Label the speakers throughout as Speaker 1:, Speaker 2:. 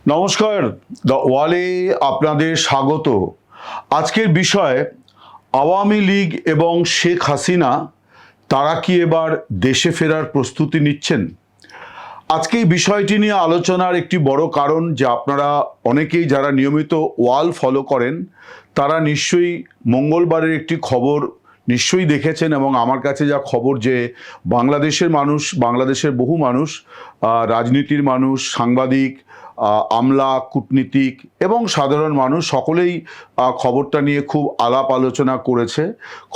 Speaker 1: নমস্কার, দ্য ওয়ালে আপনাদের স্বাগত। আজকের বিষয় আওয়ামী লীগ এবং শেখ হাসিনা তারা কি এবার দেশে ফেরার প্রস্তুতি নিচ্ছেন? আজকে এই বিষয়টি নিয়ে আলোচনার একটি বড় কারণ যে আপনারা অনেকেই যারা নিয়মিত ওয়াল ফলো করেন তারা নিশ্চয়ই মঙ্গলবারের একটি খবর নিশ্চয়ই দেখেছেন এবং আমার কাছে যা খবর যে বাংলাদেশের বহু মানুষ, রাজনীতির মানুষ, সাংবাদিক, আমলা, কূটনীতিক এবং সাধারণ মানুষ সকলেই খবরটা নিয়ে খুব আলাপ আলোচনা করেছে।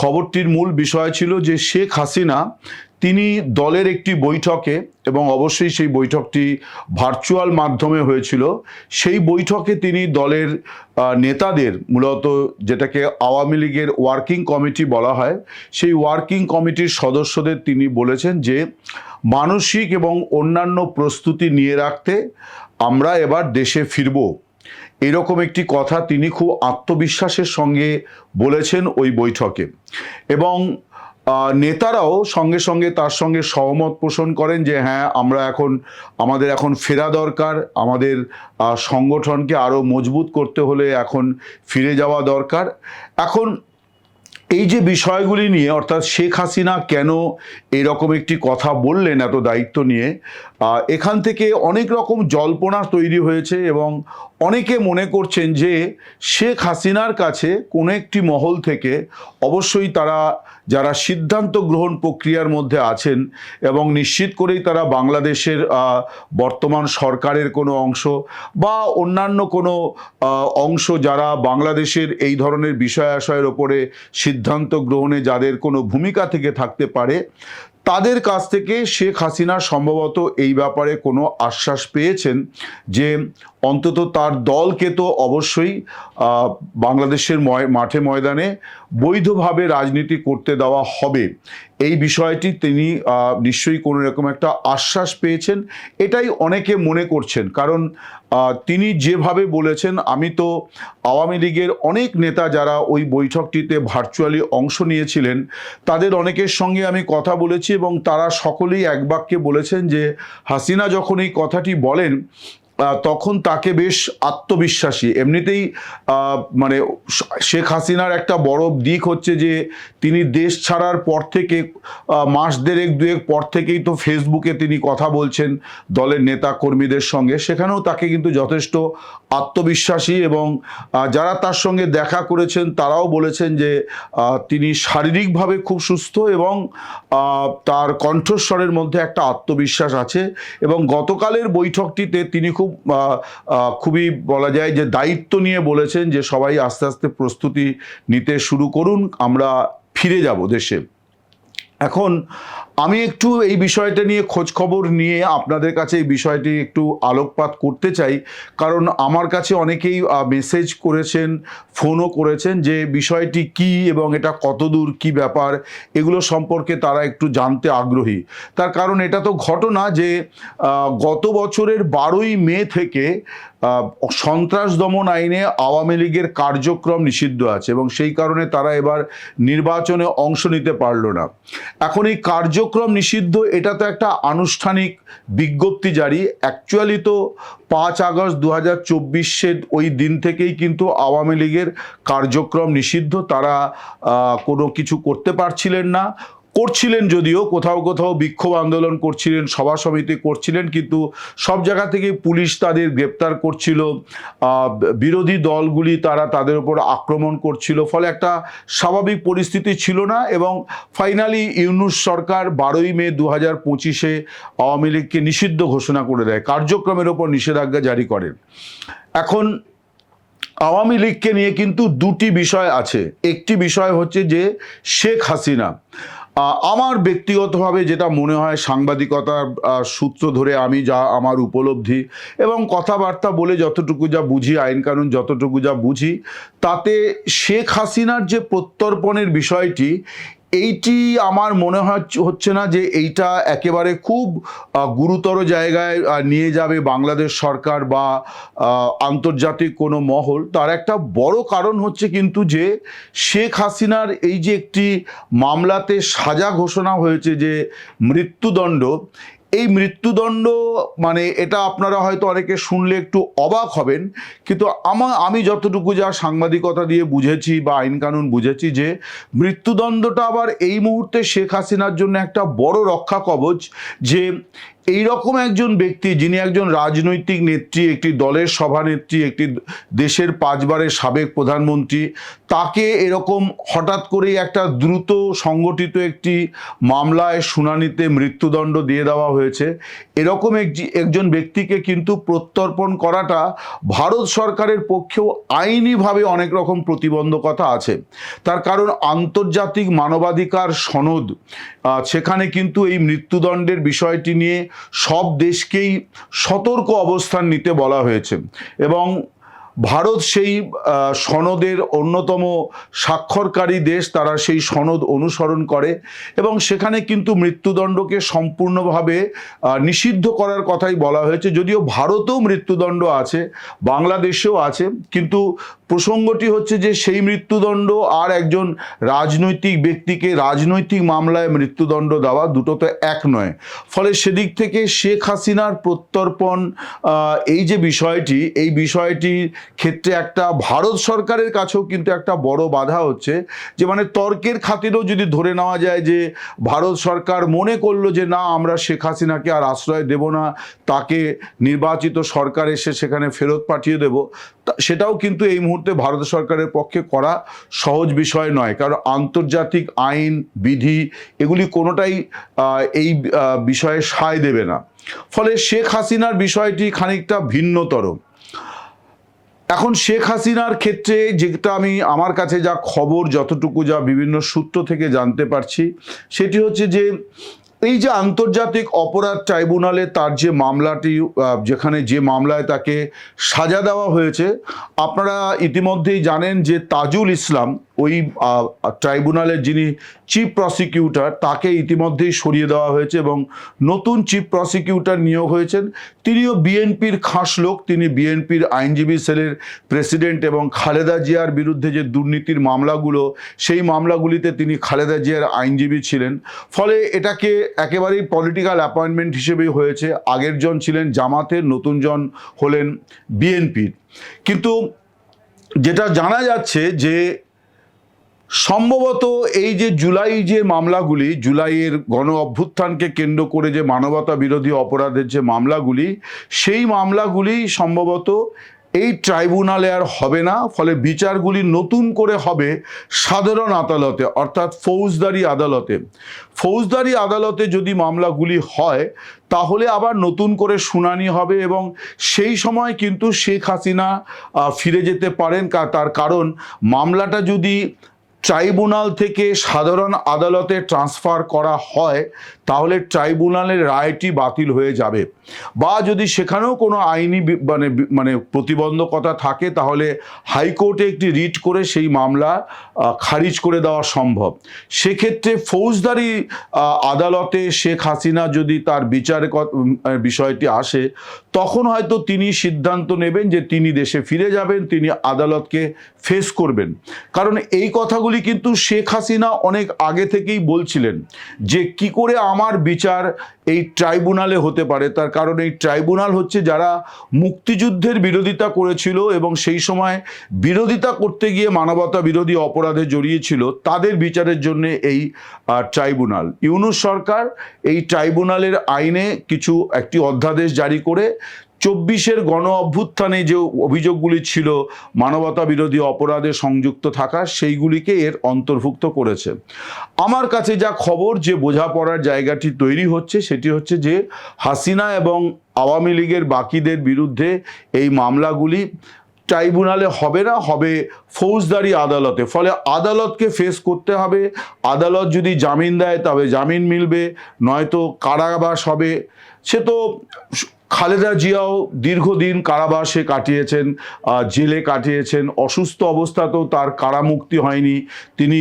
Speaker 1: খবরটির মূল বিষয় ছিল যে শেখ হাসিনা তিনি দলের একটি বৈঠকে, এবং অবশ্যই সেই বৈঠকটি ভার্চুয়াল মাধ্যমে হয়েছিল, সেই বৈঠকে তিনি দলের নেতাদের, মূলত যেটাকে আওয়ামী লীগের ওয়ার্কিং কমিটি বলা হয়, সেই ওয়ার্কিং কমিটির সদস্যদের তিনি বলেছেন যে মানসিক এবং অন্যান্য প্রস্তুতি নিয়ে রাখতে আমরা এবার দেশে ফিরব। এরকম একটি কথা তিনি খুব আত্মবিশ্বাসের সঙ্গে বলেছেন ওই বৈঠকে, এবং নেতারাও সঙ্গে সঙ্গে তার সঙ্গে সহমত পোষণ করেন যে হ্যাঁ, আমাদের এখন ফেরা দরকার, আমাদের সংগঠনকে আরও মজবুত করতে হলে এখন ফিরে যাওয়া দরকার। এখন এই যে বিষয়গুলি নিয়ে, অর্থাৎ শেখ হাসিনা কেন এরকম একটি কথা বললেন এত দায়িত্ব নিয়ে, এখান থেকে অনেক রকম জল্পনা তৈরি হয়েছে এবং অনেকে মনে করছেন যে শেখ হাসিনার কাছে কোনো একটি মহল থেকে অবশ্যই তারা যারা সিদ্ধান্ত গ্রহণ প্রক্রিয়ার মধ্যে আছেন এবং নিশ্চিত করেই তারা বাংলাদেশের বর্তমান সরকারের কোনো অংশ বা অন্যান্য কোনো অংশ যারা বাংলাদেশের এই ধরনের বিষয় আশয়ের ওপরে সিদ্ধান্ত গ্রহণে যাদের কোনো ভূমিকা থেকে থাকতে পারে, তাদের কাছ থেকে শেখ হাসিনা সম্ভবত এই ব্যাপারে কোনো আশ্বাস পেয়েছেন যে অন্তত তার দলকে তো অবশ্যই বাংলাদেশের মাঠে ময়দানে বৈধভাবে রাজনীতি করতে দেওয়া হবে। এই বিষয়টি তিনি নিশ্চয়ই কোনো রকম একটা আশ্বাস পেয়েছেন, এটাই অনেকে মনে করছেন। কারণ তিনি যেভাবে বলেছেন, আমি তো আওয়ামী লীগের অনেক নেতা যারা ওই বৈঠকটিতে ভার্চুয়ালি অংশ নিয়েছিলেন তাদের অনেকের সঙ্গে আমি কথা বলেছি এবং তারা সকলেই এক বাক্যে বলেছেন যে হাসিনা যখন এই কথাটি বলেন তখন তাকে বেশ আত্মবিশ্বাসী। এমনিতেই মানে শেখ হাসিনার একটা বড় দিক হচ্ছে যে তিনি দেশ ছাড়ার পর থেকে মাস দুয়েক পর থেকেই তো ফেসবুকে তিনি কথা বলছেন দলের নেতা কর্মীদের সঙ্গে, সেখানেও তাকে কিন্তু যথেষ্ট আত্মবিশ্বাসী, এবং যারা তার সঙ্গে দেখা করেছেন তারাও বলেছেন যে তিনি শারীরিকভাবে খুব সুস্থ এবং তার কণ্ঠস্বরের মধ্যে একটা আত্মবিশ্বাস আছে। এবং গতকালের বৈঠকটিতে তিনি খুবই বলা যায় যে দায়িত্ব নিয়ে বলেছেন যে সবাই আস্তে আস্তে প্রস্তুতি নিতে শুরু করুন, আমরা ফিরে যাব দেশে। এখন আমি একটু এই বিষয়টা নিয়ে খোঁজ খবর নিয়ে আপনাদের কাছে এই বিষয়টি একটু আলোকপাত করতে চাই, কারণ আমার কাছে অনেকেই মেসেজ করেছেন, ফোনও করেছেন যে বিষয়টি কি এবং এটা কতদূর কি ব্যাপার, এগুলো সম্পর্কে তারা একটু জানতে আগ্রহী। তার কারণ এটা তো ঘটনা যে গত বছরের 12ই মে থেকে সন্ত্রাস দমন আইনে আওয়ামী লীগের কার্যক্রম নিষিদ্ধ আছে এবং সেই কারণে তারা এবার নির্বাচনে অংশ নিতে পারল না। এখন এই কার্যক্রম নিষিদ্ধ, এটা তো একটা আনুষ্ঠানিক বিজ্ঞপ্তি জারি। অ্যাকচুয়ালি তো 5 আগস্ট 2024 ওই দিন থেকেই কিন্তু আওয়ামী লীগের কার্যক্রম নিষিদ্ধ। তারা কোনো কিছু করতে পারছিলেন না, করছিলেন যদিও কোথাও কোথাও বিক্ষোভ আন্দোলন করছিলেন, সভা সমিতি করছিলেন, কিন্তু সব জায়গা থেকে পুলিশ তাদের গ্রেপ্তার করছিল, বিরোধী দলগুলি তাদের উপর আক্রমণ করছিল, ফলে একটা স্বাভাবিক পরিস্থিতি ছিল না। এবং ফাইনালি ইউনূস সরকার 12ই মে 2025 আওয়ামী লীগকে নিষিদ্ধ ঘোষণা করে দেয়, কার্যক্রমের ওপর নিষেধাজ্ঞা জারি করেন। এখন আওয়ামী লীগকে নিয়ে কিন্তু দুটি বিষয় আছে। একটি বিষয় হচ্ছে যে শেখ হাসিনা, আমার ব্যক্তিগতভাবে যেটা মনে হয়, সাংবাদিকতার সূত্র ধরে আমি যা আমার উপলব্ধি এবং কথাবার্তা বলে যতটুকু যা বুঝি, আইন কানুন যতটুকু যা বুঝি, তাতে শেখ হাসিনার যে প্রত্যর্পণের বিষয়টি, এইটি আমার মনে হচ্ছে না যে এইটা একেবারে খুব গুরুতর জায়গায় নিয়ে যাবে বাংলাদেশ সরকার বা আন্তর্জাতিক কোনো মহল। তার একটা বড় কারণ হচ্ছে কিন্তু যে শেখ হাসিনার এই যে একটি মামলাতে সাজা ঘোষণা হয়েছে যে মৃত্যুদণ্ড, এই মৃত্যুদণ্ড মানে এটা আপনারা হয়তো অনেকে শুনলে একটু অবাক হবেন, কিন্তু আমি যতটুকু যা সাংবাদিকতা দিয়ে বুঝেছি বা আইন কানুন বুঝেছি যে মৃত্যুদণ্ডটা আবার এই মুহূর্তে শেখ হাসিনার জন্য একটা বড় রক্ষা কবচ, যে এইরকম একজন ব্যক্তি যিনি একজন রাজনৈতিক নেত্রী, একটি দলের সভানেত্রী, একটি দেশের 5 বারের সাবেক প্রধানমন্ত্রী, তাকে এরকম হঠাৎ করেই একটা দ্রুত সংগঠিত একটি মামলায় শুনানিতে মৃত্যুদণ্ড দিয়ে দেওয়া হয়েছে। এরকম একজন ব্যক্তিকে কিন্তু প্রত্যর্পণ করাটা ভারত সরকারের পক্ষেও আইনিভাবে অনেক রকম প্রতিবন্ধকতা আছে। তার কারণ আন্তর্জাতিক মানবাধিকার সনদ, সেখানে কিন্তু এই মৃত্যুদণ্ডের বিষয়টি নিয়ে সব দেশকেই সতর্ক অবস্থান নিতে বলা হয়েছে, এবং ভারত সেই সনদের অন্যতম স্বাক্ষরকারী দেশ। তারা সেই সনদ অনুসরণ করে এবং সেখানে কিন্তু মৃত্যুদণ্ডকে সম্পূর্ণভাবে নিষিদ্ধ করার কথাই বলা হয়েছে। যদিও ভারতেও মৃত্যুদণ্ড আছে, বাংলাদেশেও আছে, কিন্তু প্রসঙ্গটি হচ্ছে যে সেই মৃত্যুদণ্ড আর একজন রাজনৈতিক ব্যক্তিকে রাজনৈতিক মামলায় মৃত্যুদণ্ড দেওয়া, দুটো তো এক নয়। ফলে সেদিক থেকে শেখ হাসিনার প্রত্যর্পণ এই যে বিষয়টি, এই বিষয়টির ক্ষেত্রে একটা ভারত সরকারের কাছেও কিন্তু একটা বড় বাধা হচ্ছে, যে মানে তর্কের খাতিরেও যদি ধরে নেওয়া যায় যে ভারত সরকার মনে করলো যে না, আমরা শেখ হাসিনাকে আর আশ্রয় দেব না, তাকে নির্বাচিত সরকার এসে সেখানে ফেরত পাঠিয়ে দেব, সেটাও কিন্তু এই মুহূর্তে ভারত সরকারের পক্ষে করা সহজ বিষয় নয়। কারণ আন্তর্জাতিক আইন বিধি এগুলি কোনোটাই এই বিষয়ে সায় দেবে না। ফলে শেখ হাসিনার বিষয়টি খানিকটা ভিন্নতর। এখন শেখ হাসিনার ক্ষেত্রে যেটা আমার কাছে যা খবর, যতটুকু যা বিভিন্ন সূত্র থেকে জানতে পারছি, সেটি হচ্ছে যে এই যে আন্তর্জাতিক অপরাধ ট্রাইব্যুনালে তার যে মামলাটি, যেখানে যে মামলায় তাকে সাজা দেওয়া হয়েছে, আপনারা ইতিমধ্যেই জানেন যে তাজুল ইসলাম, ওই ট্রাইব্যুনালের যিনি চিফ প্রসিকিউটর, তাকে ইতিমধ্যেই সরিয়ে দেওয়া হয়েছে এবং নতুন চিফ প্রসিকিউটর নিয়োগ হয়েছেন। তিনিও বিএনপির খাস লোক, তিনি বিএনপির আইনজীবী সেলের প্রেসিডেন্ট এবং খালেদা জিয়ার বিরুদ্ধে যে দুর্নীতির মামলাগুলো, সেই মামলাগুলিতে তিনি খালেদা জিয়ার আইনজীবী ছিলেন। ফলে এটাকে একেবারেই পলিটিক্যাল অ্যাপয়েন্টমেন্ট হিসেবেই হয়েছে। আগের জন ছিলেন জামাতের, নতুন জন হলেন বিএনপির। কিন্তু যেটা জানা যাচ্ছে যে সম্ভবত এই যে যে মামলাগুলি, জুলাইয়ের গণ অভ্যুত্থানকে কেন্দ্র করে যে মানবতা বিরোধী অপরাধের যে মামলাগুলি, সেই মামলাগুলি সম্ভবত এই ট্রাইব্যুনালে আর হবে না। ফলে বিচারগুলি নতুন করে হবে সাধারণ আদালতে, অর্থাৎ ফৌজদারি আদালতে। ফৌজদারি আদালতে যদি মামলাগুলি হয়, তাহলে আবার নতুন করে শুনানি হবে এবং সেই সময় কিন্তু শেখ হাসিনা ফিরে যেতে পারেন। তার কারণ মামলাটা যদি ট্রাইব্যুনাল থেকে সাধারণ আদালতে ট্রান্সফার করা হয়, তাহলে ট্রাইব্যুনালের রায়টি বাতিল হয়ে যাবে, বা যদি সেখানেও কোনো আইনি মানে প্রতিবন্ধকতা থাকে, তাহলে হাইকোর্টে একটি রিট করে সেই মামলা খারিজ করে দেওয়া সম্ভব। সেক্ষেত্রে ফৌজদারি আদালতে শেখ হাসিনা যদি তার বিচারের বিষয়টি আসে, তখন হয়তো তিনি সিদ্ধান্ত নেবেন যে তিনি দেশে ফিরে যাবেন, তিনি আদালতকে ফেস করবেন। কারণ এই কথাগুলি কিন্তু শেখ হাসিনা অনেক আগে থেকেই বলছিলেন যে কি করে আমার বিচার এই ট্রাইব্যুনালে হতে পারে। তার কারণ এই ট্রাইব্যুনাল হচ্ছে যারা মুক্তিযুদ্ধের বিরোধিতা করেছিল এবং সেই সময় বিরোধিতা করতে গিয়ে মানবতা বিরোধী অপরাধে জড়িয়েছিল, তাদের বিচারের জন্য এই ট্রাইব্যুনাল। ইউনূস সরকার এই ট্রাইব্যুনালের আইনে একটি অধ্যাদেশ জারি করে 24-এর গণ অভ্যুত্থানে যে অভিযোগগুলি ছিল মানবতা বিরোধী অপরাধে সংযুক্ত থাকা, সেইগুলিকে এর অন্তর্ভুক্ত করেছে। আমার কাছে যা খবর, যে বোঝাপড়ার জায়গাটি তৈরি হচ্ছে, সেটি হচ্ছে যে হাসিনা এবং আওয়ামী লীগের বাকিদের বিরুদ্ধে এই মামলাগুলি ট্রাইব্যুনালে হবে না, হবে ফৌজদারি আদালতে। ফলে আদালতকে ফেস করতে হবে। আদালত যদি জামিন দেয় তবে জামিন মিলবে, নয়তো কারাবাস হবে। সে তো খালেদা জিয়াও দীর্ঘদিন কারাবাসে কাটিয়েছেন, জেলে কাটিয়েছেন, অসুস্থ অবস্থাতেও তার কারামুক্তি হয়নি। তিনি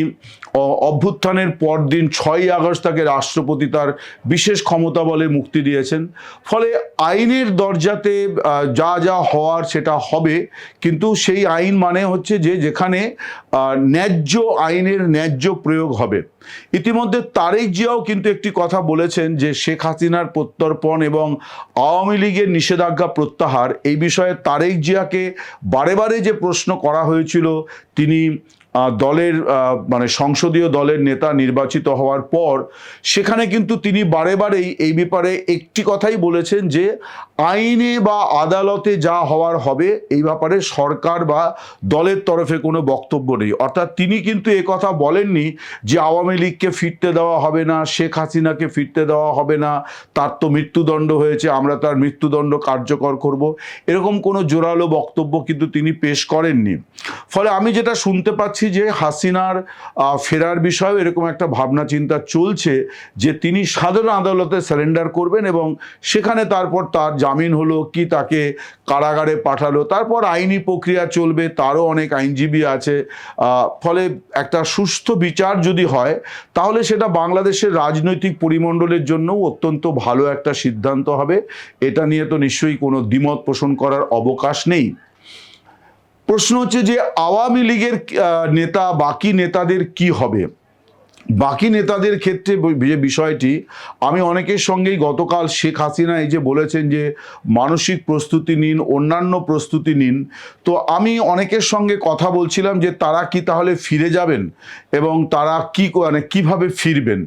Speaker 1: অভ্যুত্থানের পরদিন 6ই আগস্ট তাকে রাষ্ট্রপতি তার বিশেষ ক্ষমতা বলে মুক্তি দিয়েছেন। ফলে আইনের দরজাতে যা যা হওয়ার সেটা হবে, কিন্তু সেই আইন মানে হচ্ছে যে যেখানে ন্যায্য আইনের ন্যায্য প্রয়োগ হবে। ইতিমধ্যে তারেক জিয়াও কিন্তু একটি কথা বলেছেন যে শেখ হাসিনার প্রত্যর্পণ এবং আওয়ামী লীগের নিষেধাজ্ঞা প্রত্যাহার, এই বিষয়ে তারেক জিয়াকে বারে বারে যে প্রশ্ন করা হয়েছিল, তিনি দলের মানে সংসদীয় দলের নেতা নির্বাচিত হওয়ার পর, সেখানে কিন্তু তিনি বারে বারেই এই ব্যাপারে একটি কথাই বলেছেন যে আইনে বা আদালতে যা হওয়ার হবে এই ব্যাপারে সরকার বা দলের তরফে কোনো বক্তব্য নেই। অর্থাৎ তিনি কিন্তু কথা বলেননি যে আওয়ামী লীগকে ফিরতে দেওয়া হবে না, শেখ হাসিনাকে ফিরতে দেওয়া হবে না, তার তো মৃত্যুদণ্ড হয়েছে, আমরা তার মৃত্যুদণ্ড কার্যকর করব, এরকম কোনো জোরালো বক্তব্য কিন্তু তিনি পেশ করেননি। ফলে আমি যেটা শুনতে পাচ্ছি যে হাসিনার ফেরার বিষয়ে এরকম একটা ভাবনা চিন্তা চলছে যে তিনি সাধারণ আদালতে সারেন্ডার করবেন এবং সেখানে তারপর তার জামিন হলো কি তাকে কারাগারে পাঠালো, তারপর আইনি প্রক্রিয়া চলবে, তারও অনেক আইনজীবী আছে। ফলে একটা সুস্থ বিচার যদি হয় তাহলে সেটা বাংলাদেশের রাজনৈতিক পরিমণ্ডলের জন্যও অত্যন্ত ভালো একটা সিদ্ধান্ত হবে। এটা নিয়ে তো নিশ্চয়ই কোনো দ্বিমত পোষণ করার অবকাশ নেই। প্রশ্ন হচ্ছে যে আওয়ামী লীগের নেতা, বাকি নেতাদের কি হবে? বাকি নেতাদের ক্ষেত্রে যে বিষয়টি, আমি অনেকের সঙ্গেই গতকাল শেখ হাসিনা এই যে বলেছেন যে মানসিক প্রস্তুতি নিন, অন্যান্য প্রস্তুতি নিন, তো আমি অনেকের সঙ্গে কথা বলছিলাম যে তারা কি তাহলে ফিরে যাবেন এবং তারা কি মানে কিভাবে ফিরবেন।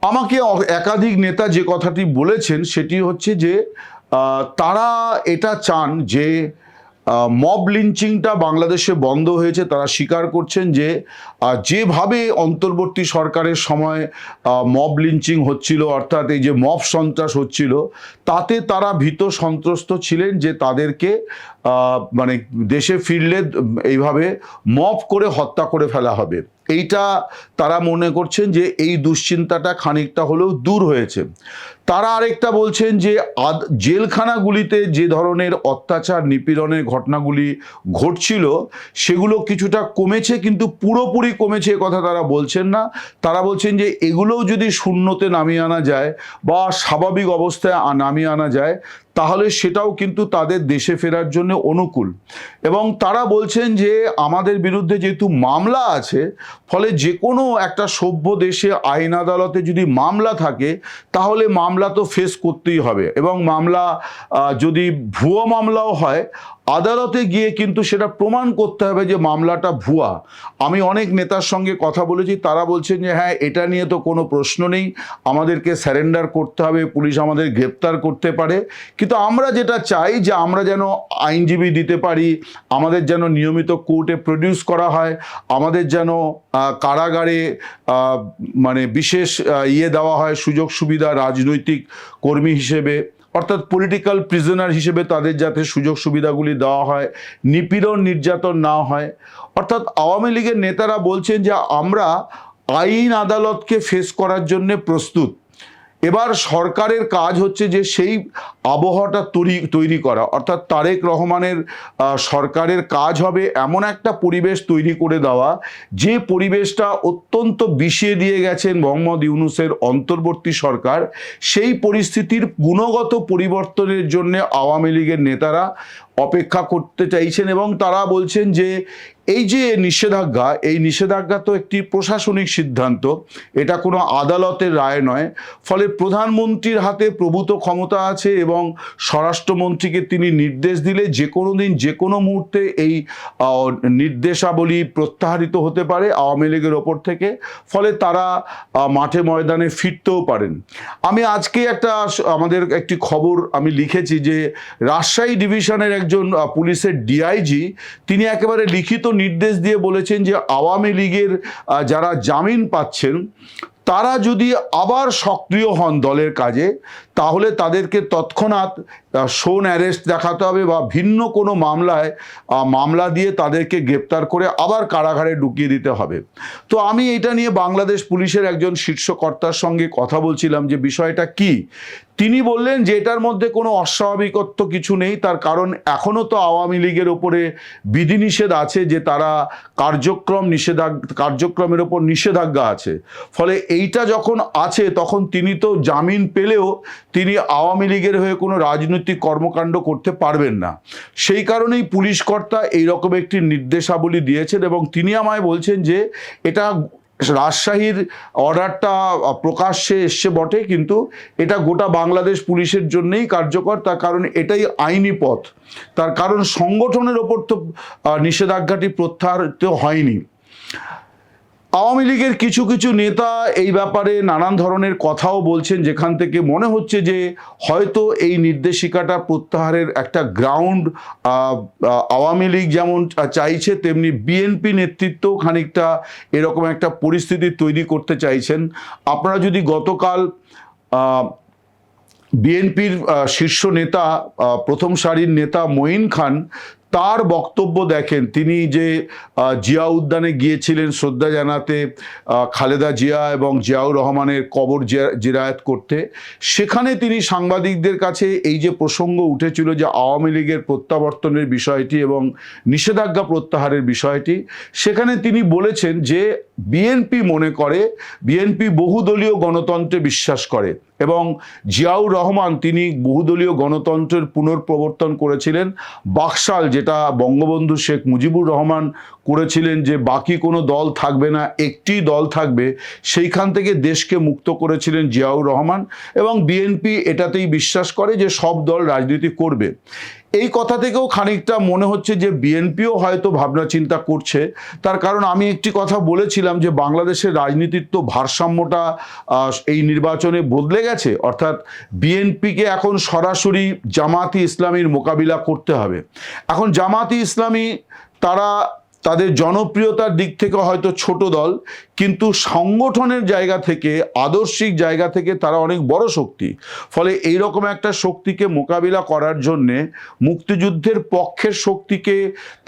Speaker 1: আমাকে একাধিক নেতা যে কথাটি বলেছেন সেটি হচ্ছে যে তারা এটা চান যে মব লিঞ্চিংটা বাংলাদেশে বন্ধ হয়েছে। তারা স্বীকার করছেন যে যেভাবে অন্তর্বর্তী সরকারের সময় মব লিঞ্চিং হচ্ছিল, অর্থাৎ এই যে মব সন্ত্রাস হচ্ছিল, তাতে তারা ভীত সন্ত্রস্ত ছিলেন যে তাদেরকে মানে দেশে ফিরলে এইভাবে মব করে হত্যা করে ফেলা হবে। এইটা তারা মনে করছেন যে এই দুশ্চিন্তাটা খানিকটা হলেও দূর হয়েছে। তারা আরেকটা বলছেন যে জেলখানাগুলিতে যে ধরনের অত্যাচার নিপীড়নের ঘটনাগুলি ঘটছিল সেগুলো কিছুটা কমেছে, কিন্তু পুরোপুরি কমেছে কথা তারা বলছেন না। তারা বলছেন যে এগুলোও যদি শূন্যতে নামিয়ে আনা যায় বা স্বাভাবিক অবস্থায় নামিয়ে আনা যায় তাহলে সেটাও কিন্তু তাদের দেশে ফেরার জন্য অনুকূল। এবং তারা বলছেন যে আমাদের বিরুদ্ধে যেহেতু মামলা আছে, ফলে যে কোনো একটা সভ্য দেশে আইন আদালতে যদি মামলা থাকে তাহলে মামলা তো ফেস করতেই হবে, এবং মামলা যদি ভুয়ো মামলাও হয় আদালতে গিয়ে কিন্তু সেটা প্রমাণ করতে হবে যে মামলাটা ভুয়া। আমি অনেক নেতার সঙ্গে কথা বলেছি, তারা বলছেন যে হ্যাঁ এটা নিয়ে তো কোনো প্রশ্ন নেই, আমাদেরকে স্যারেন্ডার করতে হবে, পুলিশ আমাদের গ্রেপ্তার করতে পারে, কিন্তু আমরা যেটা চাই যে আমরা যেন আইনজীবী দিতে পারি, আমাদের যেন নিয়মিত কোর্টে প্রডিউস করা হয়, আমাদের যেন কারাগারে মানে বিশেষ দেওয়া হয় সুযোগ সুবিধা রাজনৈতিক কর্মী হিসেবে, অর্থাৎ পলিটিক্যাল প্রিজনার হিসেবে তাদের যাতে সুযোগ সুবিধাগুলি দেওয়া হয়, নিপীড়ন নির্যাতন না হয়। অর্থাৎ আওয়ামী লীগের নেতারা বলছেন যে আমরা আইন আদালতকে ফেস করার জন্য প্রস্তুত। এবার সরকারের কাজ হচ্ছে যে সেই আবহাওয়াটা তৈরি করা, অর্থাৎ তারেক রহমানের সরকারের কাজ হবে এমন একটা পরিবেশ তৈরি করে দেওয়া যে পরিবেশটা অত্যন্ত বিষিয়ে দিয়ে গেছেন মোহাম্মদ ইউনূসের অন্তর্বর্তী সরকার। সেই পরিস্থিতির গুণগত পরিবর্তনের জন্য আওয়ামী লীগের নেতারা অপেক্ষা করতে চাইছেন এবং তারা বলছেন যে এই যে নিষেধাজ্ঞা, এই নিষেধাজ্ঞা তো একটি প্রশাসনিক সিদ্ধান্ত, এটা কোনো আদালতের রায় নয়। ফলে প্রধানমন্ত্রীর হাতে প্রভূত ক্ষমতা আছে এবং স্বরাষ্ট্রমন্ত্রীকে তিনি নির্দেশ দিলে যে কোনো দিন যে কোনো মুহূর্তে এই নির্দেশাবলী প্রত্যাহারিত হতে পারে আওয়ামী লীগের ওপর থেকে। ফলে তারা মাঠে ময়দানে ফিরতেও পারেন। আমি আজকে আমাদের একটি খবর আমি লিখেছি যে রাজশাহী ডিভিশনের একজন পুলিশের ডিআইজি তিনি একেবারে লিখিত নির্দেশ দিয়ে বলেছেন যে আওয়ামী লীগের যারা জামিন পাচ্ছেন তারা যদি আবার সক্রিয় হন দলের কাজে তাহলে তাদেরকে তৎক্ষণাৎ শোন অ্যারেস্ট দেখাতে হবে বা ভিন্ন কোনো মামলা দিয়ে তাদেরকে গ্রেপ্তার করে আবার কারাগারে ঢুকিয়ে দিতে হবে। তো আমি এটা নিয়ে বাংলাদেশ পুলিশের একজন শীর্ষ কর্তার সঙ্গে কথা বলছিলাম যে বিষয়টা কি। তিনি বললেন যে এটার মধ্যে কোনো অস্বাভাবিকত্ব কিছু নেই, তার কারণ এখনও তো আওয়ামী লীগের ওপরে বিধিনিষেধ আছে, যে তারা কার্যক্রমের ওপর নিষেধাজ্ঞা আছে। ফলে এইটা যখন আছে তখন তিনি তো জামিন পেলেও তিনি আওয়ামী লীগের হয়ে কোনো রাজনৈতিক কর্মকাণ্ড করতে পারবেন না। সেই কারণেই পুলিশ কর্তা এইরকম একটি নির্দেশাবলী দিয়েছেন, এবং তিনি আমায় বলছেন যে এটা রাজশাহীর অর্ডারটা প্রকাশ্যে এসছে বটে, কিন্তু এটা গোটা বাংলাদেশ পুলিশের জন্যই কার্যকর, তার কারণ এটাই আইনি পথ। তার কারণ সংগঠনের ওপর তো নিষেধাজ্ঞাটি প্রত্যাহারিত হয়নি। আওয়ামী লীগের কিছু কিছু নেতা এই ব্যাপারে নানান ধরনের কথাও বলছেন, যেখান থেকে মনে হচ্ছে যে হয়তো এই নির্দেশিকাটা প্রত্যাহারের একটা গ্রাউন্ড আওয়ামী লীগ যেমন চাইছে, তেমনি বিএনপি নেতৃত্ব খানিকটা এরকম একটা পরিস্থিতি তৈরি করতে চাইছেন। আপনারা যদি গতকাল বিএনপির শীর্ষ নেতা, প্রথম সারির নেতা মঈন খান, তার বক্তব্য দেখেন, তিনি যে জিয়া উদ্যানে গিয়েছিলেন শ্রদ্ধা জানাতে খালেদা জিয়া এবং জিয়াউর রহমানের কবর জিয়ারত করতে, সেখানে তিনি সাংবাদিকদের কাছে এই যে প্রসঙ্গ উঠেছিল যে আওয়ামী লীগের প্রত্যাবর্তনের বিষয়টি এবং নিষেধাজ্ঞা প্রত্যাহারের বিষয়টি, সেখানে তিনি বলেছেন যে বিএনপি মনে করে, বিএনপি বহুদলীয় গণতন্ত্রে বিশ্বাস করে, এবং জিয়াউর রহমান তিনি বহুদলীয় গণতন্ত্রের পুনঃপ্রবর্তন করেছিলেন। বাকশাল, যেটা বঙ্গবন্ধু শেখ মুজিবুর রহমান করেছিলেন, যে বাকি কোনো দল থাকবে না, একটি দল থাকবে, সেইখান থেকে দেশকে মুক্ত করেছিলেন জিয়াউর রহমান, এবং বিএনপি এটাতেই বিশ্বাস করে যে সব দল রাজনীতি করবে। এই কথা থেকেও খানিকটা মনে হচ্ছে যে বিএনপিও হয়তো ভাবনা চিন্তা করছে। তার কারণ আমি একটি কথা বলেছিলাম যে বাংলাদেশের রাজনীতির তো ভারসাম্যটা এই নির্বাচনে বদলে গেছে, অর্থাৎ বিএনপিকে এখন সরাসরি জামাতি ইসলামীর মোকাবিলা করতে হবে। এখন জামাতি ইসলামী তারা তাদের জনপ্রিয়তার দিক থেকে হয়তো ছোট দল, কিন্তু সংগঠনের জায়গা থেকে, আদর্শিক জায়গা থেকে তারা অনেক বড় শক্তি। ফলে এই রকম একটা শক্তিকে মোকাবিলা করার জন্যে মুক্তিযুদ্ধের পক্ষের শক্তিকে,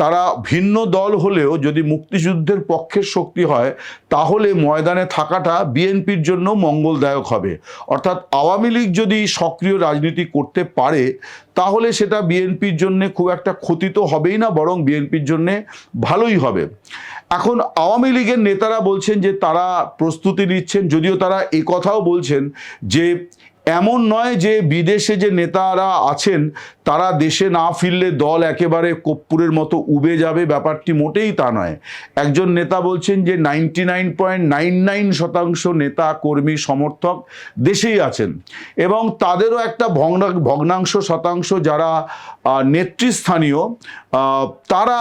Speaker 1: তারা ভিন্ন দল হলেও যদি মুক্তিযুদ্ধের পক্ষের শক্তি হয়, তাহলে ময়দানে থাকাটা বিএনপির জন্য মঙ্গলদায়ক হবে। অর্থাৎ আওয়ামী লীগ যদি সক্রিয় রাজনীতি করতে পারে, তাহলে সেটা বিএনপির জন্য খুব একটা ক্ষতি তো হবেই না, বরং বিএনপির জন্য ভালোই হবে। এখন আওয়ামী লীগের নেতারা বলছেন যে তারা প্রস্তুতি নিচ্ছেন, যদিও তারা এই কথাও বলছেন যে এমন নয় যে বিদেশে যে নেতারা আছেন তারা দেশে না ফিরলে দল একেবারে কর্পূরের মতো উবে যাবে, ব্যাপারটি মোটেই তা নয়। একজন নেতা বলছেন যে 99.99% নেতা কর্মী সমর্থক দেশেই আছেন, এবং তাদেরও একটা ভগ্নাংশ শতাংশ যারা নেতৃস্থানীয়, তারা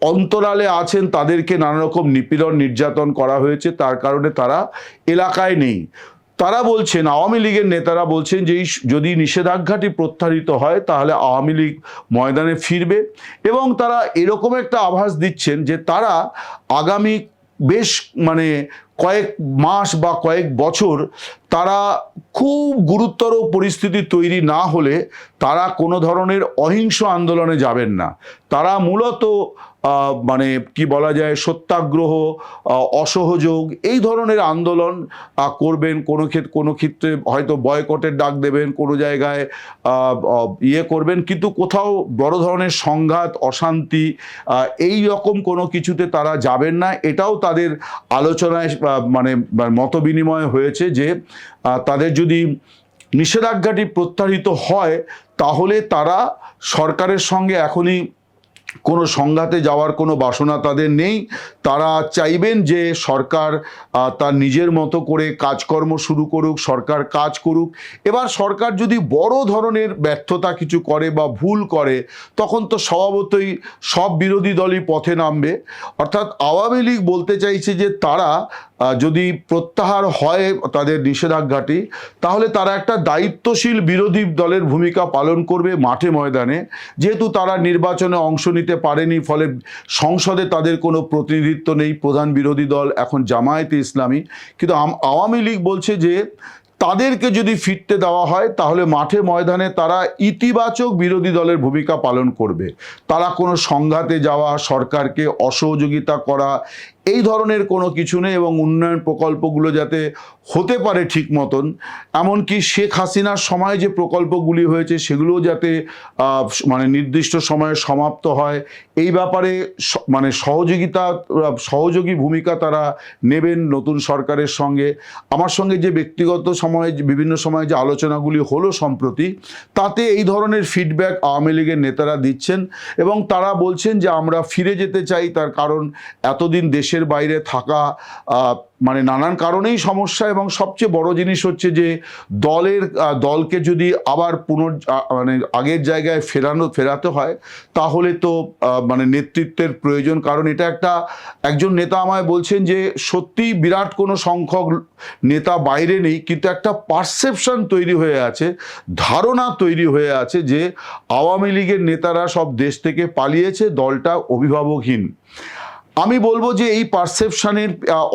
Speaker 1: অন্তরালে আছেন, তাদেরকে নানা রকম নিপীড়ন নির্যাতন করা হয়েছে, তার কারণে তারা এলাকায় নেই। তারা বলছেন, আওয়ামী লীগের নেতারা বলছেন যে যদি নিষেধাজ্ঞাটি প্রত্যাহারিত হয় তাহলে আওয়ামী লীগ ময়দানে ফিরবে, এবং তারা এরকম একটা আভাস দিচ্ছেন যে তারা আগামী বেশ কয়েক মাস বা কয়েক বছর তারা খুব গুরুতর পরিস্থিতি তৈরি না হলে তারা কোনো ধরনের অহিংস আন্দোলনে যাবেন না। তারা মূলত কি বলা যায়, সত্যাগ্রহ, অসহযোগ, এই ধরনের আন্দোলন করবেন। কোনো ক্ষেত্রে হয়তো বয়কটের ডাক দেবেন, কোনো জায়গায় করবেন, কিন্তু কোথাও বড় ধরনের সংঘাত, অশান্তি, এই রকম কোনো কিছুতে তারা যাবেন না। এটাও তাদের আলোচনায় মত বিনিময় হয়েছে যে তাদের যদি নিষেধাজ্ঞাটি প্রত্যাহারিত হয় তাহলে তারা সরকারের সঙ্গে এখনই কোনো সংঘাতে যাওয়ার কোনো বাসনা তাদের নেই। তারা চাইবেন যে সরকার তার নিজের মতো করে কাজকর্ম শুরু করুক, সরকার কাজ করুক। এবার সরকার যদি বড় ধরনের ব্যর্থতা কিছু করে বা ভুল করে, তখন তো স্বভাবতই সব বিরোধী দলই পথে নামবে। অর্থাৎ আওয়ামী লীগ বলতে চাইছে যে তারা যদি প্রত্যাহার হয় তাদের নিষেধাজ্ঞাটি, তাহলে তারা একটা দায়িত্বশীল বিরোধী দলের ভূমিকা পালন করবে মাঠে ময়দানে। যেহেতু তারা নির্বাচনে অংশ নিতে পারেনি, ফলে সংসদে তাদের কোনো প্রতিনিধিত্ব নেই, প্রধান বিরোধী দল এখন জামায়াতে ইসলামী। কিন্তু আওয়ামী লীগ বলছে যে তাদেরকে যদি ফিরতে দেওয়া হয় তাহলে মাঠে ময়দানে তারা ইতিবাচক বিরোধী দলের ভূমিকা পালন করবে। তারা কোনো সংঘাতে যাওয়া, সরকারকে অসহযোগিতা করা, এই ধরনের কোনো কিছু নেই এবং উন্নয়ন প্রকল্পগুলো যাতে হতে পারে ঠিক মতন, এমনকি শেখ হাসিনার সময় যে প্রকল্পগুলি হয়েছে সেগুলোও যাতে মানে নির্দিষ্ট সময়ে সমাপ্ত হয়, এই ব্যাপারে মানে সহযোগী ভূমিকা তারা নেবেন নতুন সরকারের সঙ্গে। আমার সঙ্গে যে ব্যক্তিগত সময়ে বিভিন্ন সময়ে যে আলোচনাগুলি হলো সম্প্রতি, তাতে এই ধরনের ফিডব্যাক আওয়ামী লীগের নেতারা দিচ্ছেন এবং তারা বলছেন যে আমরা ফিরে যেতে চাই। তার কারণ এতদিন দেশের বাইরে থাকা মানে নানান কারণেই সমস্যা, এবং সবচেয়ে বড় জিনিস হচ্ছে যে দলকে যদি আবার মানে আগের জায়গায় ফেরাতে হয় তাহলে তো মানে নেতৃত্বের প্রয়োজন। কারণ এটা একজন নেতা আমায় বলছেন যে সত্যিই বিরাট কোনো সংখ্যক নেতা বাইরে নেই, কিন্তু একটা পারসেপশন তৈরি হয়ে আছে, ধারণা তৈরি হয়ে আছে যে আওয়ামী লীগের নেতারা সব দেশ থেকে পালিয়েছে, দলটা অভিভাবকহীন। আমি বলবো যে এই পারসেপশনের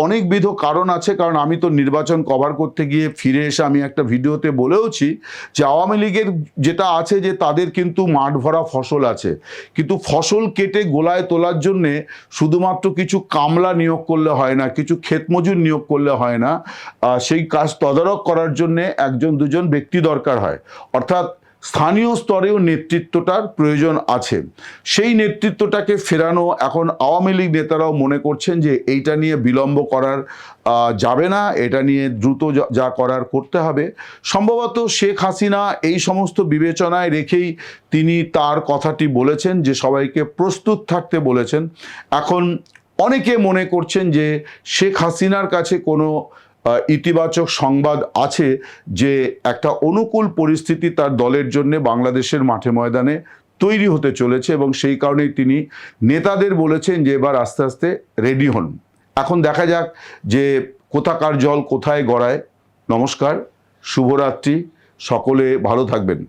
Speaker 1: অনেকবিধ কারণ আছে। কারণ আমি তো নির্বাচন কভার করতে গিয়ে ফিরে এসে আমি একটা ভিডিওতে বলেওছি যে আওয়ামী লীগের যেটা আছে যে তাদের কিন্তু মাঠ ভরা ফসল আছে, কিন্তু ফসল কেটে গোলায় তোলার জন্যে শুধুমাত্র কিছু কামলা নিয়োগ করলে হয় না, কিছু ক্ষেতমজুর নিয়োগ করলে হয় না, সেই কাজ তদারক করার জন্যে একজন দুজন ব্যক্তি দরকার হয়। অর্থাৎ স্থানীয় স্তরেও নেতৃত্বটার প্রয়োজন আছে। সেই নেতৃত্বটাকে ফেরানো এখন আওয়ামী লীগ নেতারাও মনে করছেন যে এইটা নিয়ে বিলম্ব করার যাবে না, এটা নিয়ে দ্রুত যা করার করতে হবে। সম্ভবত শেখ হাসিনা এই সমস্ত বিবেচনায় রেখেই তিনি তার কথাটি বলেছেন যে সবাইকে প্রস্তুত থাকতে বলেছেন। এখন অনেকে মনে করছেন যে শেখ হাসিনার কাছে কোনো ইতিবাচক সংবাদ আছে যে একটা অনুকূল পরিস্থিতি তার দলের জন্য বাংলাদেশের মাঠে ময়দানে তৈরি হতে চলেছে, এবং সেই কারণেই তিনি নেতাদের বলেছেন যে এবার আস্তে আস্তে রেডি হন। এখন দেখা যাক যে কোথাকার জল কোথায় গড়ায়। নমস্কার, শুভরাত্রি, সকলে ভালো থাকবেন।